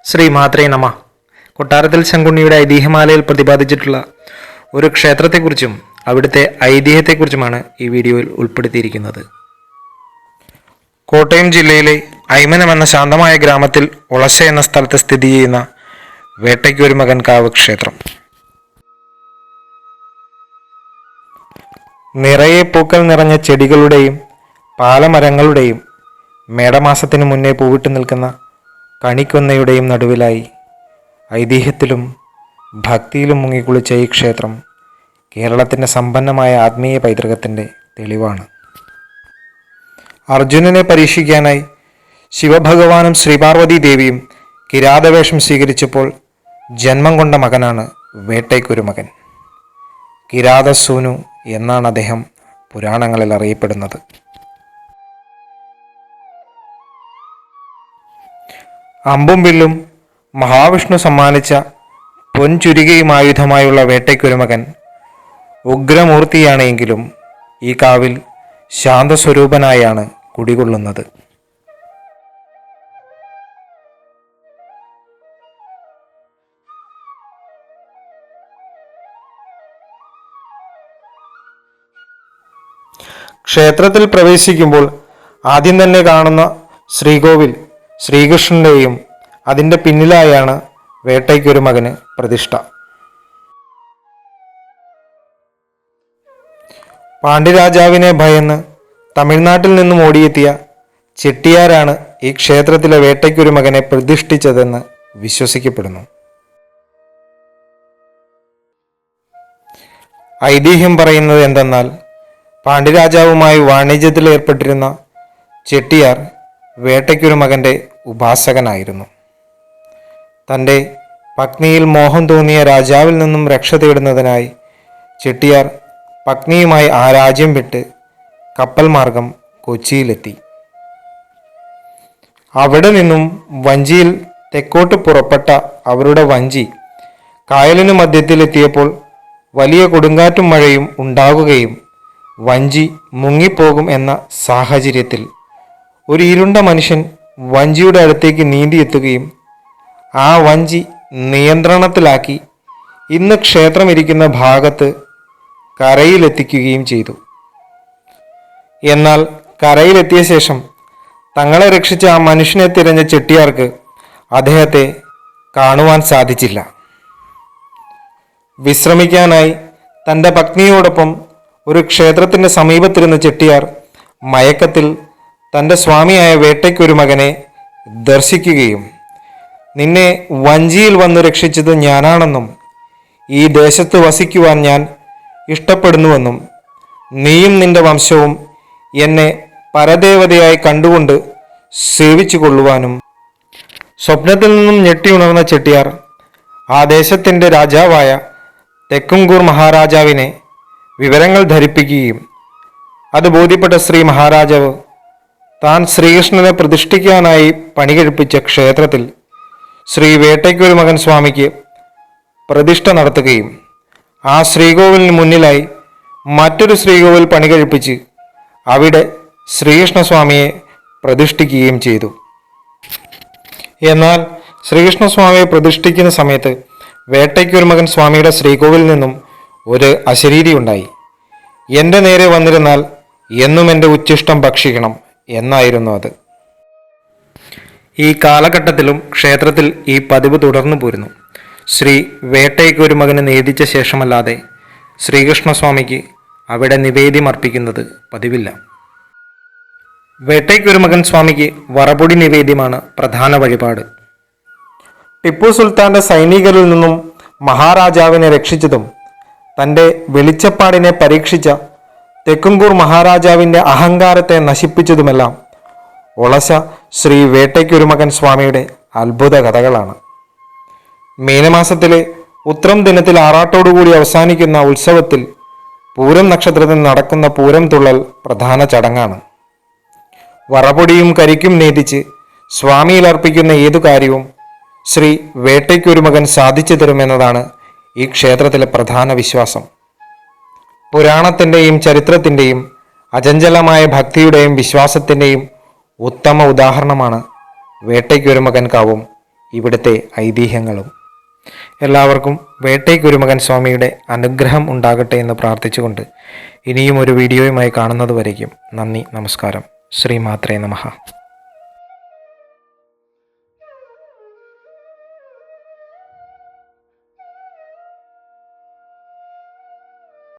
ശ്രീ മാത്രേ നമ. കൊട്ടാരത്തിൽ ശങ്കുണ്ണിയുടെ ഐതിഹ്യമാലയിൽ പ്രതിപാദിച്ചിട്ടുള്ള ഒരു ക്ഷേത്രത്തെക്കുറിച്ചും അവിടുത്തെ ഐതിഹ്യത്തെക്കുറിച്ചുമാണ് ഈ വീഡിയോയിൽ ഉൾപ്പെടുത്തിയിരിക്കുന്നത്. കോട്ടയം ജില്ലയിലെ ഐമനം എന്ന ശാന്തമായ ഗ്രാമത്തിൽ ഒളശ എന്ന സ്ഥലത്ത് സ്ഥിതി ചെയ്യുന്ന വേട്ടയ്ക്കൊരുമകൻ കാവ് ക്ഷേത്രം. നിറയെ പൂക്കൾ നിറഞ്ഞ ചെടികളുടെയും പാലമരങ്ങളുടെയും മേടമാസത്തിനു മുന്നേ പൂവിട്ട് നിൽക്കുന്ന കണിക്കൊന്നയുടെയും നടുവിലായി ഐതിഹ്യത്തിലും ഭക്തിയിലും മുങ്ങിക്കുളിച്ച ഈ ക്ഷേത്രം കേരളത്തിൻ്റെ സമ്പന്നമായ ആത്മീയ പൈതൃകത്തിൻ്റെ തെളിവാണ്. അർജുനനെ പരീക്ഷിക്കാനായി ശിവഭഗവാനും ശ്രീപാർവതി ദേവിയും കിരാതവേഷം സ്വീകരിച്ചപ്പോൾ ജന്മം കൊണ്ട മകനാണ് വേട്ടയ്ക്കൊരുമകൻ. കിരാതസൂനു എന്നാണ് അദ്ദേഹം പുരാണങ്ങളിൽ അറിയപ്പെടുന്നത്. അമ്പും വില്ലും മഹാവിഷ്ണു സമ്മാനിച്ച പൊൻചുരികയും ആയുധമായുള്ള വേട്ടയ്ക്കൊരുമകൻ ഉഗ്രമൂർത്തിയാണ് എങ്കിലും ഈ കാവിൽ ശാന്തസ്വരൂപനായാണ് കുടികൊള്ളുന്നത്. ക്ഷേത്രത്തിൽ പ്രവേശിക്കുമ്പോൾ ആദ്യം തന്നെ കാണുന്ന ശ്രീകോവിൽ ശ്രീകൃഷ്ണന്റെയും അതിൻ്റെ പിന്നിലായാണ് വേട്ടയ്ക്കൊരുമകന് പ്രതിഷ്ഠ. പാണ്ഡ്യരാജാവിനെ ഭയന്ന് തമിഴ്നാട്ടിൽ നിന്നും ഓടിയെത്തിയ ചെട്ടിയാരാണ് ഈ ക്ഷേത്രത്തിലെ വേട്ടയ്ക്കൊരുമകനെ പ്രതിഷ്ഠിച്ചതെന്ന് വിശ്വസിക്കപ്പെടുന്നു. ഐതിഹ്യം പറയുന്നത് എന്തെന്നാൽ പാണ്ഡ്യരാജാവുമായി വാണിജ്യത്തിൽ ഏർപ്പെട്ടിരുന്ന ചെട്ടിയാർ വേട്ടയ്ക്കൊരുമകന്റെ ഉപാസകനായിരുന്നു. തൻ്റെ പത്നിയിൽ മോഹം തോന്നിയ രാജാവിൽ നിന്നും രക്ഷ തേടുന്നതിനായി ചെട്ടിയാർ പത്നിയുമായി ആ രാജ്യം വിട്ട് കപ്പൽ മാർഗം കൊച്ചിയിലെത്തി. അവിടെ നിന്നും വഞ്ചിയിൽ തെക്കോട്ട് പുറപ്പെട്ട അവരുടെ വഞ്ചി കായലിനു മധ്യത്തിലെത്തിയപ്പോൾ വലിയ കൊടുങ്കാറ്റും മഴയും ഉണ്ടാകുകയും വഞ്ചി മുങ്ങിപ്പോകും എന്ന സാഹചര്യത്തിൽ ഒരു ഇരുണ്ട മനുഷ്യൻ വഞ്ചിയുടെ അടുത്തേക്ക് നീന്തിയെത്തുകയും ആ വഞ്ചി നിയന്ത്രണത്തിലാക്കി ഇന്ന് ക്ഷേത്രം ഇരിക്കുന്ന ഭാഗത്ത് കരയിലെത്തിക്കുകയും ചെയ്തു. എന്നാൽ കരയിലെത്തിയ ശേഷം തങ്ങളെ രക്ഷിച്ച ആ മനുഷ്യനെ തിരഞ്ഞ ചെട്ടിയാർക്ക് അദ്ദേഹത്തെ കാണുവാൻ സാധിച്ചില്ല. വിശ്രമിക്കാനായി തൻ്റെ പത്നിയോടൊപ്പം ഒരു ക്ഷേത്രത്തിൻ്റെ സമീപത്തിരുന്ന ചെട്ടിയാർ മയക്കത്തിൽ തൻ്റെ സ്വാമിയായ വേട്ടയ്ക്കൊരുമകനെ ദർശിക്കുകയും നിന്നെ വഞ്ചിയിൽ വന്ന് രക്ഷിച്ചത് ഞാനാണെന്നും ഈ ദേശത്ത് വസിക്കുവാൻ ഞാൻ ഇഷ്ടപ്പെടുന്നുവെന്നും നീയും നിന്റെ വംശവും എന്നെ പരദേവതയായി കണ്ടുകൊണ്ട് സേവിച്ചു കൊള്ളുവാനും സ്വപ്നത്തിൽ നിന്നും ഞെട്ടിയുണർന്ന ചെട്ടിയാർ ആ ദേശത്തിൻ്റെ രാജാവായ തെക്കുംകൂർ മഹാരാജാവിനെ വിവരങ്ങൾ ധരിപ്പിക്കുകയും അത് ബോധ്യപ്പെട്ട ശ്രീ മഹാരാജാവ് താൻ ശ്രീകൃഷ്ണനെ പ്രതിഷ്ഠിക്കാനായി പണി കഴിപ്പിച്ച ക്ഷേത്രത്തിൽ ശ്രീ വേട്ടയ്ക്കൊരുമകൻ സ്വാമിക്ക് പ്രതിഷ്ഠ നടത്തുകയും ആ ശ്രീകോവിലിന് മുന്നിലായി മറ്റൊരു ശ്രീകോവിൽ പണി കഴിപ്പിച്ച് അവിടെ ശ്രീകൃഷ്ണസ്വാമിയെ പ്രതിഷ്ഠിക്കുകയും ചെയ്തു. എന്നാൽ ശ്രീകൃഷ്ണസ്വാമിയെ പ്രതിഷ്ഠിക്കുന്ന സമയത്ത് വേട്ടയ്ക്കൊരുമകൻ സ്വാമിയുടെ ശ്രീകോവിലിൽ നിന്നും ഒരു അശരീരി ഉണ്ടായി. എൻ്റെ നേരെ വന്നിരുന്നാൽ എന്നും എൻ്റെ ഉച്ഛിഷ്ടം ഭക്ഷിക്കണം എന്നായിരുന്നു അത്. ഈ കാലഘട്ടത്തിലും ക്ഷേത്രത്തിൽ ഈ പതിവ് തുടർന്നു പോരുന്നു. ശ്രീ വേട്ടയ്ക്കൊരുമകന് നേദിച്ച ശേഷമല്ലാതെ ശ്രീകൃഷ്ണസ്വാമിക്ക് അവിടെ നിവേദ്യം അർപ്പിക്കുന്നത് പതിവില്ല. വേട്ടയ്ക്കൊരുമകൻ സ്വാമിക്ക് വറപൊടി നിവേദ്യമാണ് പ്രധാന വഴിപാട്. ടിപ്പു സുൽത്താന്റെ സൈനികരിൽ നിന്നും മഹാരാജാവിനെ രക്ഷിച്ചതും തൻ്റെ വെളിച്ചപ്പാടിനെ പരീക്ഷിച്ച തെക്കുംകൂർ മഹാരാജാവിൻ്റെ അഹങ്കാരത്തെ നശിപ്പിച്ചതുമെല്ലാം ഒളശ ശ്രീ വേട്ടയ്ക്കൊരുമകൻ സ്വാമിയുടെ അത്ഭുത കഥകളാണ്. മീനമാസത്തിലെ ഉത്രം ദിനത്തിൽ ആറാട്ടോടുകൂടി അവസാനിക്കുന്ന ഉത്സവത്തിൽ പൂരം നക്ഷത്രത്തിൽ നടക്കുന്ന പൂരം തുള്ളൽ പ്രധാന ചടങ്ങാണ്. വറപൊടിയും കരിക്കും നേതിച്ച് സ്വാമിയിൽ അർപ്പിക്കുന്ന ഏതു കാര്യവും ശ്രീ വേട്ടയ്ക്കൊരുമകൻ സാധിച്ചു തരുമെന്നതാണ് ഈ ക്ഷേത്രത്തിലെ പ്രധാന വിശ്വാസം. പുരാണത്തിൻ്റെയും ചരിത്രത്തിൻ്റെയും അചഞ്ചലമായ ഭക്തിയുടെയും വിശ്വാസത്തിൻ്റെയും ഉത്തമ ഉദാഹരണമാണ് വേട്ടയ്ക്കൊരുമകൻ കാവും ഇവിടുത്തെ ഐതിഹ്യങ്ങളും. എല്ലാവർക്കും വേട്ടൈ കുരുമകൻ സ്വാമിയുടെ അനുഗ്രഹം ഉണ്ടാകട്ടെ എന്ന് പ്രാർത്ഥിച്ചുകൊണ്ട് ഇനിയും ഒരു വീഡിയോയുമായി കാണുന്നതുവരേക്കും നന്ദി, നമസ്കാരം. ശ്രീമാത്രേ നമഃ.